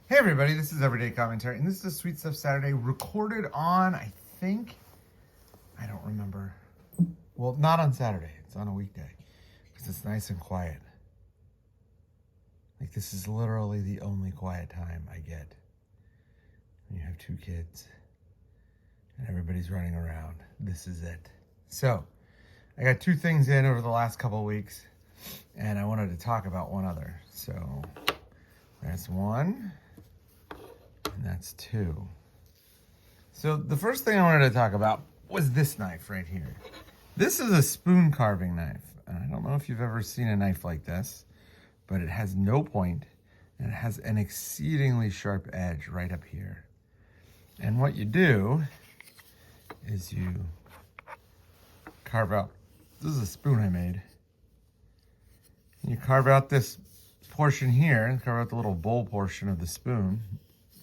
Hey everybody, this is Everyday Commentary, and this is a Sweet Stuff Saturday recorded on, I don't remember. Well, not on Saturday, it's on a weekday, because it's nice and quiet. Like, this is literally the only quiet time I get when you have two kids, and everybody's running around. This is it. So, I got two things in over the last couple of weeks, and I wanted to talk about one other. So, that's one. And that's two. So the first thing I wanted to talk about was this knife right here. This is a spoon carving knife. And I don't know if you've ever seen a knife like this, but it has no point and it has an exceedingly sharp edge right up here. And what you do is you carve out, this is a spoon I made. And you carve out this portion here and carve out the little bowl portion of the spoon.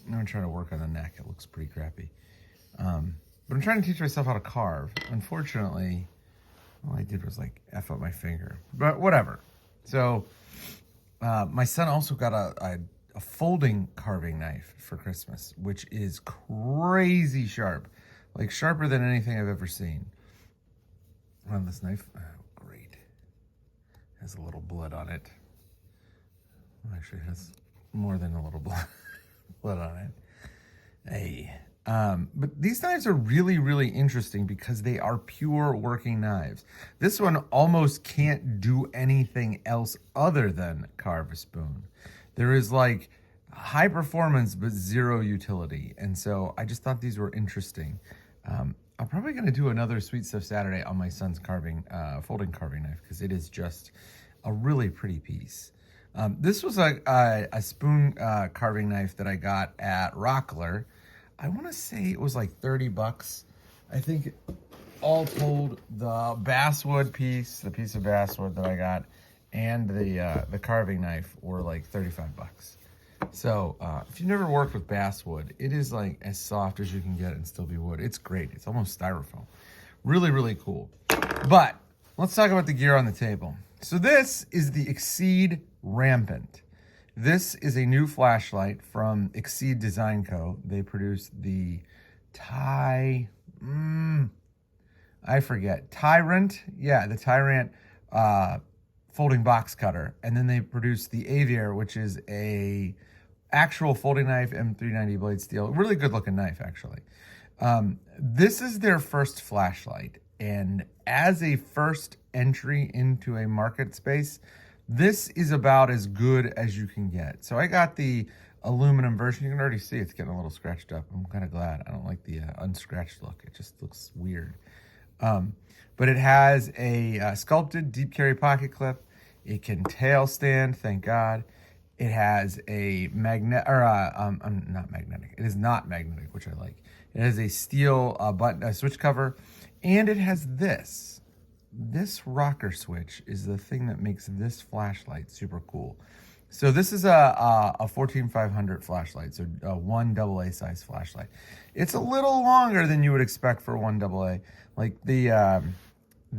I'm going to try to work on the neck. It looks pretty crappy. But I'm trying to teach myself how to carve. Unfortunately, all I did was like F up my finger. But whatever. So my son also got a folding carving knife for Christmas, which is crazy sharp. Like sharper than anything I've ever seen. On this knife, oh, great. Has a little blood on it. Well, actually, it has more than a little blood on it. Hey. But these knives are really, really interesting because they are pure working knives. This one almost can't do anything else other than carve a spoon. There is like high performance but zero utility. And so I just thought these were interesting. I'm probably going to do another Sweet Stuff Saturday on my son's folding carving knife because it is just a really pretty piece. This was a spoon carving knife that I got at Rockler. I want to say it was like 30 bucks. I think all told, the basswood piece, the piece of basswood that I got, and the carving knife were like 35 bucks. So if you've never worked with basswood, it is like as soft as you can get and still be wood. It's great. It's almost styrofoam. Really, really cool. But let's talk about the gear on the table. So this is the Exceed Rampant. This is a new flashlight from Exceed Design Co. They produce the Tyrant. Yeah, the Tyrant folding box cutter. And then they produce the Aviator, which is a actual folding knife, M390 blade steel. Really good looking knife, actually. This is their first flashlight. And as a first entry into a market space, this is about as good as you can get. So I got the aluminum version. You can already see it's getting a little scratched up. I'm kind of glad. I don't like the unscratched look. It just looks weird. But it has a sculpted deep carry pocket clip. It can tail stand, thank God. It has a not magnetic. It is not magnetic, which I like. It has a steel switch cover, and it has this. This rocker switch is the thing that makes this flashlight super cool. So this is a 14500 flashlight, so a 1 AA size flashlight. It's a little longer than you would expect for 1 AA. Like the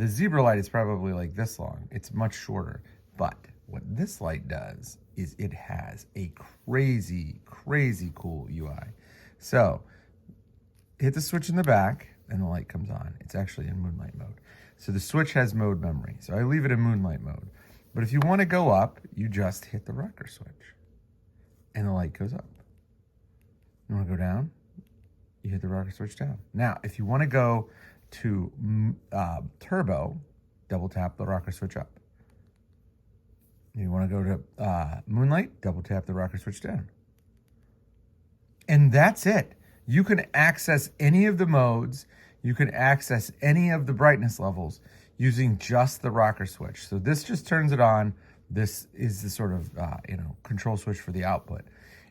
Zebra light is probably like this long. It's much shorter. But what this light does is it has a crazy, crazy cool UI. So hit the switch in the back and the light comes on. It's actually in moonlight mode. So the switch has mode memory. So I leave it in moonlight mode. But if you want to go up, you just hit the rocker switch and the light goes up. You want to go down, you hit the rocker switch down. Now, if you want to go to turbo, double tap the rocker switch up. You want to go to moonlight, double tap the rocker switch down. And that's it. You can access any of the modes. You can access any of the brightness levels using just the rocker switch. So this just turns it on. This is the sort of control switch for the output.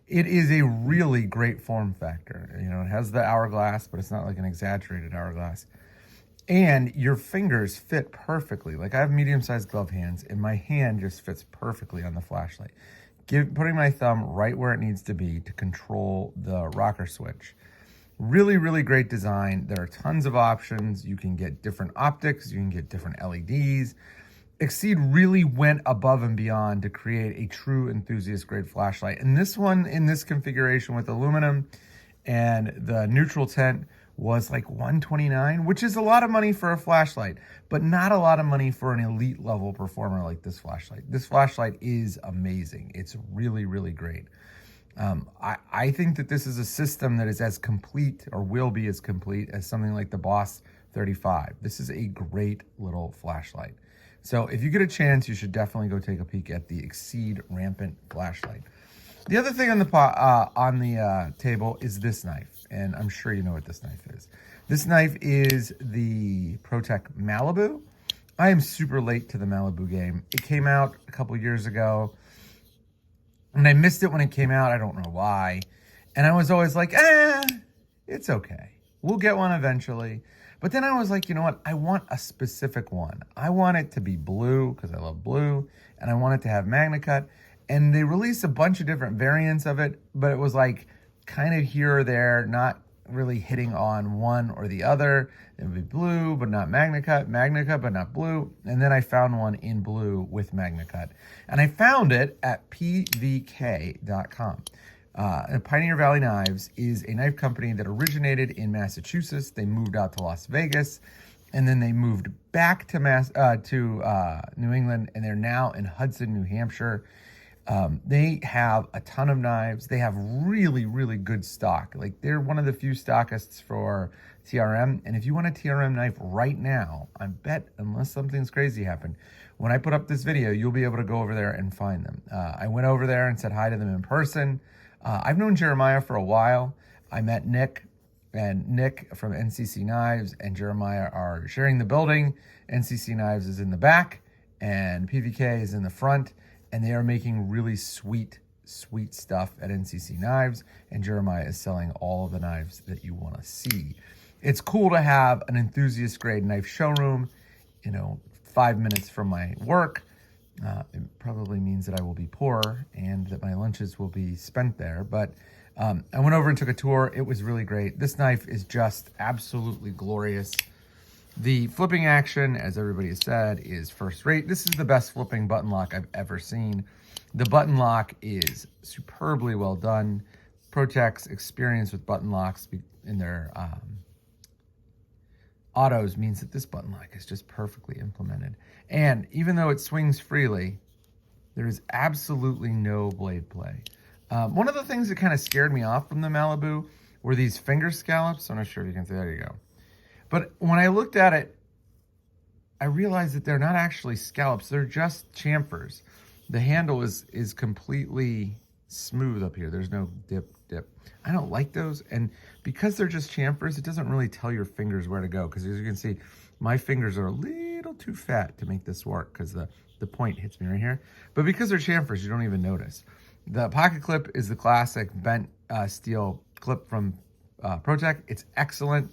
It is a really great form factor. It has the hourglass, but it's not like an exaggerated hourglass. And your fingers fit perfectly. Like I have medium-sized glove hands, and my hand just fits perfectly on the flashlight. Putting my thumb right where it needs to be to control the rocker switch. Really, really great design. There are tons of options. You can get different optics. You can get different LEDs. Exceed really went above and beyond to create a true enthusiast grade flashlight. And this one in this configuration with aluminum and the neutral tint was like $129, which is a lot of money for a flashlight, but not a lot of money for an elite level performer like this flashlight. This flashlight is amazing. It's really, really great. I think that this is a system that is as complete, or will be as complete, as something like the Boss 35. This is a great little flashlight. So if you get a chance, you should definitely go take a peek at the Exceed Rampant flashlight. The other thing on the table is this knife, and I'm sure you know what this knife is. This knife is the ProTech Malibu. I am super late to the Malibu game. It came out a couple years ago, and I missed it when it came out. I don't know why. And I was always like, it's okay. We'll get one eventually. But then I was like, you know what? I want a specific one. I want it to be blue because I love blue, and I want it to have MagnaCut. And they released a bunch of different variants of it, but it was like kind of here or there, not really hitting on one or the other. It would be blue, but not MagnaCut, MagnaCut, but not blue. And then I found one in blue with MagnaCut. And I found it at pvk.com. Pioneer Valley Knives is a knife company that originated in Massachusetts. They moved out to Las Vegas, and then they moved back to New England, and they're now in Hudson, New Hampshire. They have a ton of knives. They have really, really good stock. Like, they're one of the few stockists for TRM. And if you want a TRM knife right now, I bet, unless something's crazy happened, when I put up this video, you'll be able to go over there and find them. I went over there and said hi to them in person. I've known Jeremiah for a while. I met Nick, and Nick from NCC Knives and Jeremiah are sharing the building. NCC Knives is in the back, and PVK is in the front, and they are making really sweet, sweet stuff at NCC Knives, and Jeremiah is selling all of the knives that you want to see. It's cool to have an enthusiast grade knife showroom, 5 minutes from my work. It probably means that I will be poor and that my lunches will be spent there. But I went over and took a tour. It was really great. This knife is just absolutely glorious. The flipping action, as everybody has said, is first rate. This is the best flipping button lock I've ever seen. The button lock is superbly well done. ProTech's experience with button locks in their autos means that this button lock is just perfectly implemented. And even though it swings freely, there is absolutely no blade play. One of the things that kind of scared me off from the Malibu were these finger scallops. I'm not sure if you can see. There you go. But when I looked at it, I realized that they're not actually scallops. They're just chamfers. The handle is completely smooth up here. There's no dip. I don't like those. And because they're just chamfers, it doesn't really tell your fingers where to go. Because as you can see, my fingers are a little too fat to make this work because the point hits me right here. But because they're chamfers, you don't even notice. The pocket clip is the classic bent steel clip from ProTech. It's excellent.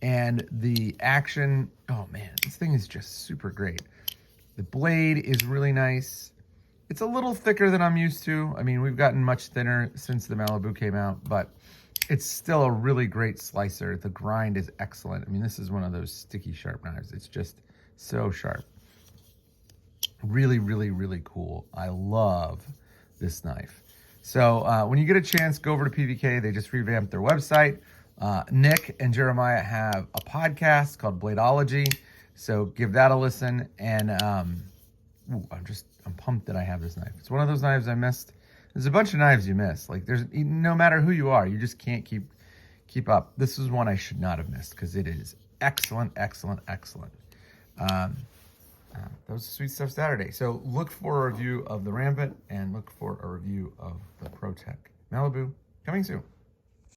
And the action, oh man, this thing is just super great. The blade is really nice. It's a little thicker than I'm used to. I mean, we've gotten much thinner since the Malibu came out, but it's still a really great slicer. The grind is excellent. I mean, this is one of those sticky sharp knives. It's just so sharp. Really, really, really cool. I love this knife. So when you get a chance, go over to PVK. They just revamped their website. Nick and Jeremiah have a podcast called Bladeology. So give that a listen. And I'm pumped that I have this knife. It's one of those knives I missed. There's a bunch of knives you miss. Like, there's no matter who you are, you just can't keep up. This is one I should not have missed because it is excellent, excellent, excellent. That was a Sweet Stuff Saturday. So look for a review of the Rampant and look for a review of the ProTech Malibu coming soon.